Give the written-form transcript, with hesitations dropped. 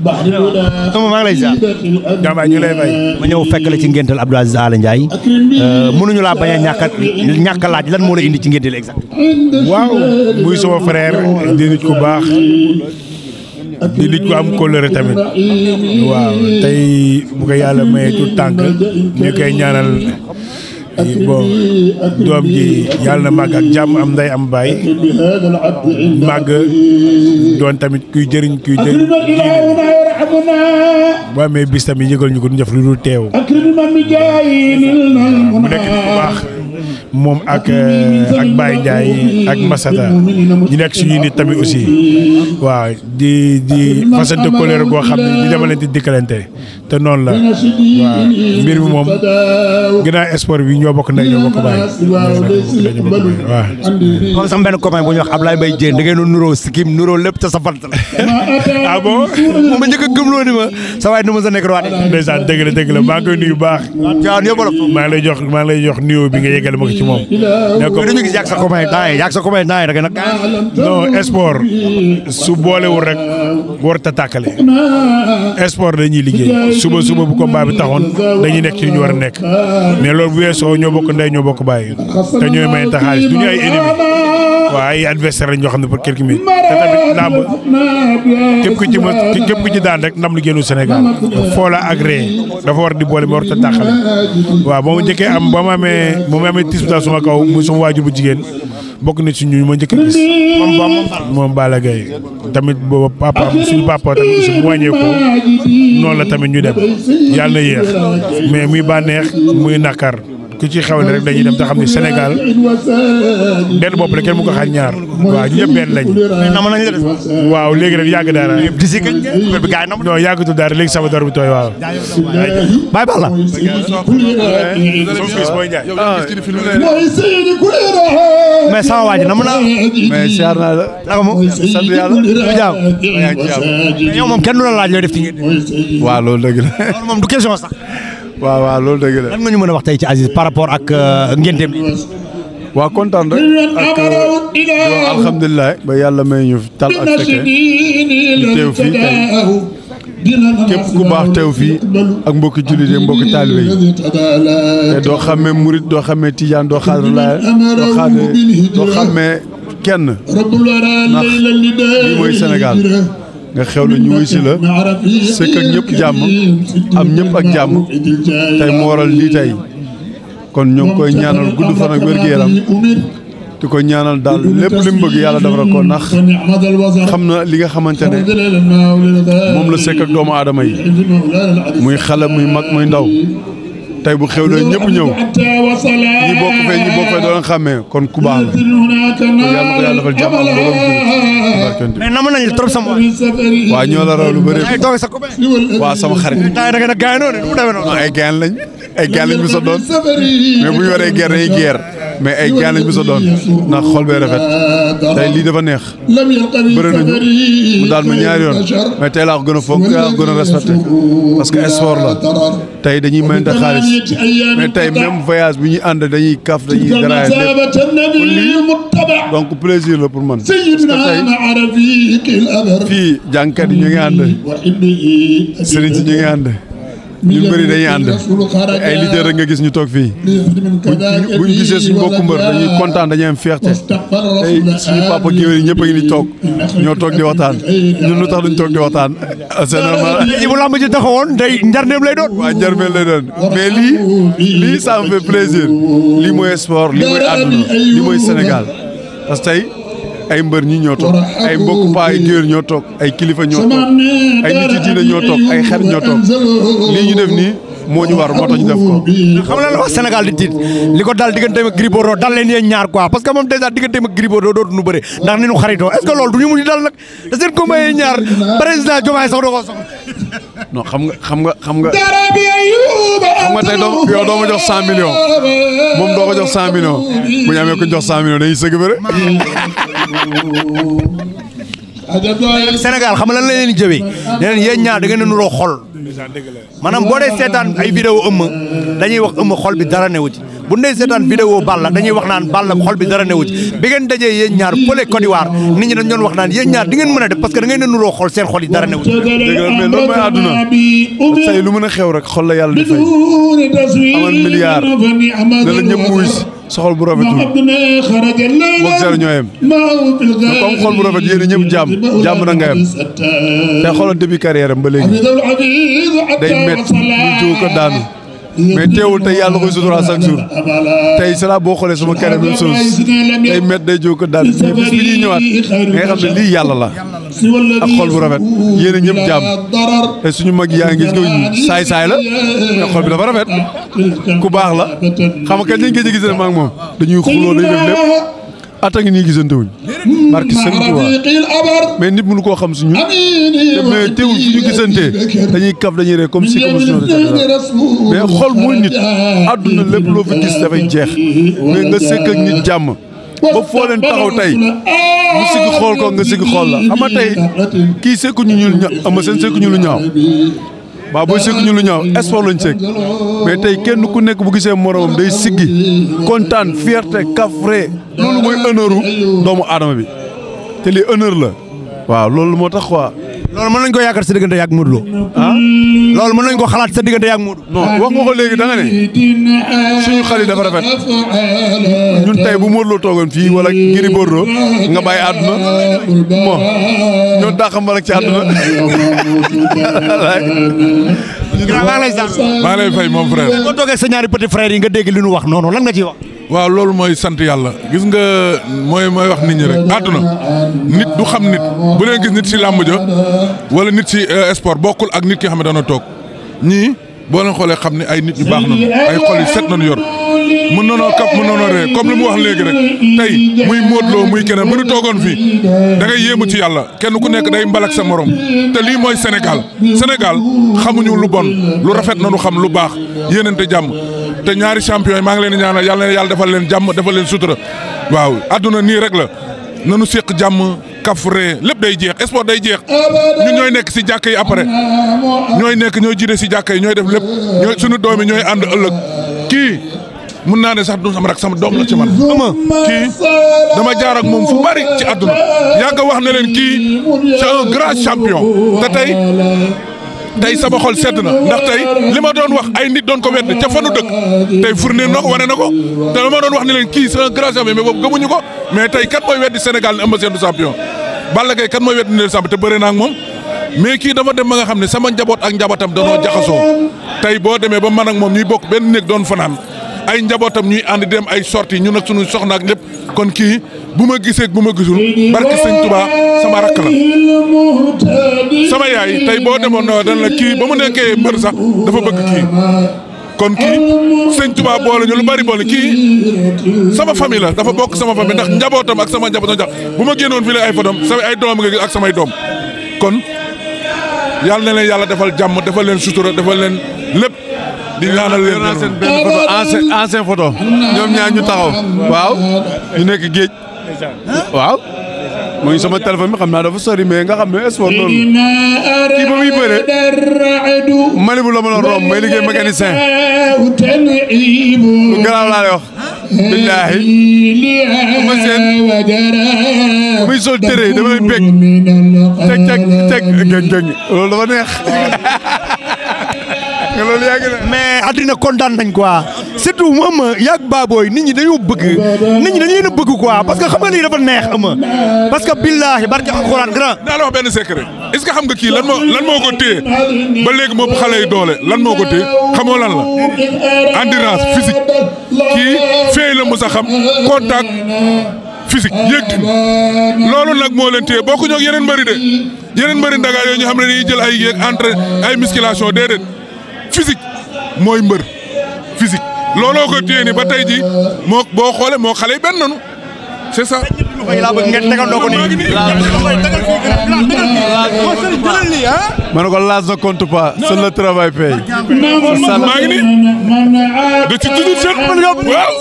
sama maa ngi lay ziar. jàmbaay ñu lay fay. ma ñëw fekk la ci ngéntal Abdou Aziz Aly Ndiaye mënuñu laa bañ a ñàkk a laaj lan moo la indi ci ngéntal exact. waaw muy sama frère di nit ku baax di nit ku am kóllëre tamit waaw tey bu ko yàlla mayee tout tànk ñu koy ñaanal bon doom ji yàlla na màgg ak jàmm am nday am baay màgg doon tamit kuy jëriñ diine bu amee bis tamit yëgal ñu ko du def lu dul teew mu nekk nit ku baax moom ak Baye Ndiaye ak Massata ñu nekk suñuy nit tamit aussi waaw di fasante colère goo xam ne di demalante dikkalante te noonu la waaw mbir mi moom ginnaaw sport bi ñoo bokk ndey ñoo bokk baay waaw. comme sama benn copain bu ñuy wax Ablaye Mbaye Diène da ngeen doon nuroo sikim nuroo lépp te sa fant la. ah bon. moom ma njëkk a gëmloo ni ma sa waay nu ma sa nekk roi. ndeysaan dëgg la maa ngi koy nuyu baax. maa ngi lay jox nuyoo bi nga yegale ma ko ci moom. mais dañu gis yàgg sa copain da ngeen nag. non sport su boolewul rek warut a tàkkale sport dañuy liggéey suba bu combat bi taxoon dañuy nekk ci ñu war a nekk mais loolu bu weesoo ñoo bokk ndey ñoo bokk bàyyi te ñooy mayante xaalis du ñu ay ennemis waaw ay adversaire lañ ñoo xam ne pour quelques minutes te tamit làmb képp ku ci daan rek ndam lu génnu Sénégal foo la agréé dafa war di boole ma warut a tàkkale waaw ba mu njëkkee am ba mu amee tis bi daal suma kaw muy suma waajur bu jigéen bokk na ci ñu ma njëkk a gis moom Balla Gaye tamit booba papa suñu papa tamit aussi mu wàññeekoo noonu la tamit ñu dem yàlla na yéex mais muy bànneex muy nakar ku ci xewle rek dañuy dem te xam ne Sénégal benn bopp la kenn mu ko xaaj ñaar waaw ñu ñëpp benn lañ. waaw léegi rek yàgg dara. non yàggatul dara léegi sama door bi tooy waaw. Baye Balla. mais sama waa ji na mu naa. mais siyaar naa la. naka moom sant yàlla. yaa ngi ci jàmm. yow moom kenn du la laaj looy def ci ngeen. waaw loolu dëgg la. loolu moom du question sax. waaw loolu dëgg la. lan nga ñu mën a wax tey ci Aziz par rapport ak ngénteem bi. waaw kontaan rek ak alhamdulilah ba yàlla may ñu tal ak fekke ñu teew fii tey képp ku baax teew fii ak mbokki jullit yi mbokki taalibe yi te doo xamee murit doo xamee tijaan doo xaadir laay doo xamee kenn ndax lii mooy Sénégal nga xewlu ñu wuy si la sëkk ak ñëpp jàmm am ñëpp ak jàmm tey moo waral lii tey kon ñoo ngi koy ñaanal gudd fan ak wér-gu-yaram di ko ñaanal daal lépp li mu bëgg yàlla defal ko ndax xam na li nga xamante ne moom la sekk ak doomu aadama yi muy xale muy mag muy ndaw tey bu xewlee ñëpp ñëw ñi bokk fee doo leen xàmmee kon ku baax la kon yàlla ko yàlla defal jàmm ak borom bi mais namm nañu trop sama. waaw ñoo la raw lu bëri. sa copain. waaw sama xarit. da nga nag gars yi noonu mu demee noonu. ay gaan lañ mu sa doon mais bu ñu waree guerre dañuy guerre mais ay gaan lañ mu sa doon ndax xol bee rafet tey lii dafa neex bëri nañu mu daal ma ñaari yoon mais tey laa ko gën a foog laa ko gën a respecté parce que sport la tey dañuy mayante xaalis mais tey même voyage bi ñuy ànd dañuy kaf dañuy daraay lépp kon lii donc plaisir la pour man parce que tey fii jàngkat yi ñu ngi ànd sëriñ si ñu ngi ànd ñun bëri dañuy ànd ay leader rek nga gis ñu toog fii buñ gisee suñu mbokku mbër dañuy kontaan dañuy am fierté tey suñu papa géwél yi ñëpp a ngi ni toog ñoo toog di waxtaan ñun lu tax duñ toog di waxtaan c'est normal. bu lamb ji taxawoon day njarneem lay doon. waaw njarneem lay doon mais lii ça me fait plaisir lii mooy sport lii mooy àdduna lii mooy Sénégal parce que tey ay mbër ñi ñoo toog ay mbokku paa ay géwél ñoo toog ay kilifa ñoo toog ay nit yi diina ñoo toog ay xarit ñoo toog lii ñu def nii moo ñu war moo tax ñu def ko. xam nga la wax Sénégal di tiit li ko dal digganteem ak Gris Bordeaux dal leen yéen ñaar quoi parce que moom déjà digganteem ak Gris Bordeaux dootu nu bëre ndax ni ñu xaritoo est-ce que loolu du ñu mujj dal nag te seen combat yi ñaar président Diomaye sax da koo soxla. non xam nga tey yow doo ma jox 100 millions moom doo ko jox 100 millions bu ñu amee ko jox 100 millions dañuy sëgg bëre. Sénégal xam nga lan la leen di jëwee nee nañ yéen ñaar da ngeen a nuroo xol maanaam boo dee seetaan ay vidéo dañuy wax xol bi dara newu ci bu ndee seetaan vidéo Balla dañuy wax naan Balla xol bi dara newu ci bi ngeen dajee yéen ñaar fële Côte d'Ivoire nit ñi dañ doon wax naan yéen ñaar di ngeen mën a def parce que da ngeen a nuroo xol seen xol yi dara newu ci. dëgg la mais loolu mooy àdduna say lu mën a xew rek xol la yàlla di fay amal milliard ne la ñëpp wuy si sa xol bu rafetul boog zéro ñoo yem mais comme xol bu rafet yéen ñëpp jàmm na nga yem te xoolal début carrière am ba léegi day métti muy jóg ko daanu mais teewul tey yàlla koy sutura chaque jour tey sala boo xoolee sama carrière même chose day métti day jóg ko daanu mais bis bi ñuy ñëwaat nga xam ne lii yàlla la ak xol bu rafet yéen a ñëpp jàmm te suñu mag yaa ngi gis nga saay-saay la mais xol bi dafa rafet ku baax la xam nga kañ lañ gëj a gisee maag moom dañuy xuloo dañuy def lépp atta ngi nii gisante wuñ barki Sëriñ Tuubaa mais nit mënu koo xam suñu te mais teewul suñu gisantee dañuy kaf dañuy ree comme si comme suñu mais xol muy nit àdduna lépp loo fi gis dafay jeex mais nga sekk ak nit jàmm ba foo leen taxaw tey mu sigg xool ko nga sigg xool la xam nga tey kii sekkuñu ñu ama seen sekkuñu lu ñaaw waaw booy sekkuñu lu ñaaw sport lañ sekk mais tey kenn ku nekk bu gisee moromam day siggi kontaan fierté kafre loolu mooy honneur doomu aadama bi te lii honneur la waaw loolu moo tax quoi. loolu mën nañ ko yaakaar sa diggante yàgg Modou Lo ah loolu mën nañ ko xalaat sa diggante yàgg Modou non wax nga ko léegi da nga ne suñu xel yi dafa rafet ñun tey bu Modou Lo toogoon fii wala Gris Bordeaux nga bàyyi àdduna bon ñoo dàqam ba nag ci àdduna maa ngi lay fay moom frère. boo toogee sa ñaari petit frère yi nga dégg li ñu wax noonu lan nga ciy wax. waaw loolu mooy sant yàlla gis nga mooy wax nit ñi rek àdduna nit du xam nit bu leen gis nit si làmb ja wala nit si sport bokkul ak nit ki nga xam ne dana toog ñii boo leen xoolee xam ne ay nit ñu baax nañu ay xol yu set nañu yor mën nanoo kap mën nanoo ree comme li mu wax léegi rek tey muy Modou Lo muy keneen bu ñu toogoon fii da ngay yéemu ci yàlla kenn ku nekk day mbalak sa morom te lii mooy Sénégal xamuñu lu bon lu rafet nañu xam lu baax yéenante jàmm te ñaari champion yi maa ngi leen di ñaanal yàlla na yàlla defal leen jàmm defal leen sutura waaw adduna nii rek la nanu séq jàmm kafre lépp day jeex sport day jeex ñun ñooy nekk si jàkka yi après ñooy jiite si jàkka yi ñooy def lépp ñooy suñu doom yi ñooy ànd ëllëg kii mun naa ne sax du sama rak sama doom la ci man kii dama jaar ak moom fu bari ci àdduna yàgg wax ne leen kii c'est un grand champion te tey sama xol sedd na ndax tey li ma doon wax ay nit doon ko wedd ca fanu dëkk tey fournir na ko wane na ko te li ma doon wax ne leen kii c'est un grand champion mais boobu gëmuñu ko mais tey kan mooy weddi Sénégal ne Eumeu Sène du champion Balla Gaye kan mooy weddi ne champion te bëre naa ak moom mais kii dafa dem ba nga xam ne sama njaboot ak njabootam danoo jaxasoo tey boo demee ba man ak moom ñuy bokk benn néeg doon fanaan ay njabootam ñuy ànd dem ay sorties ñun ak sunu soxna ak lépp kon kii bu ma gisee bu ma gisul barke sëñ Touba sama rakk la sama yaay tey boo demoon na dan la kii ba mu nekkee mbër sax dafa bëgg kii kon kii sëñ Touba boole ñu lu bari boole kii sama famille la dafa bokk sama famille ndax njabootam ak sama njaboot jax bu ma génnoon fii la ay photom sama ay doom nga gis ak samay doom kon yàlla na leen yàlla defal jàmm defal leen sutura defal leen lépp di ñaanal leen seen benn photo ancien photo ñoom ñaar ñu taxaw waaw ñu nekk géej waaw mu ngi sama téléphone bi xam naa dafa sori mais nga xam ne sport noonu kii ba muy bëre Mali bu la ma doon romb may liggéey mécanicien lu garaaw laa lay wax billaahi ma seen muy sol tëree dama lay bég teg gëng loolu dafa neex loolu yàgg na mais àddina kontaan nañ quoi surtout mu ëmma yàgg baabooy nit ñi dañoo bëgg nit ñi dañu leen a bëgg quoi parce que xam nga lii dafa neex ëmma parce que billaahi barke alxuraan grand naa la wax benn secret est-ce que xam nga kii lan moo ko téye ba léegi moom xale yi doole lan moo ko téye xamoo lan la endurance physique kii feey la mos a xam contact physique yéeg tin loolu nag moo leen téye bokku ñoo yeneen mbëri de yeneen mbëri ndaga yooyu ñu xam ne dañuy jël ay yéeg entre ay musculation déedéet physique mooy mbër physique looloo ko téye ni ba tey ji moo boo xoolee moo xale yi benn nanu c'est ça. ma ne ko l'âge ne compte pas seul le travail paye. maa ngi nii. da ci toujours seen waaw.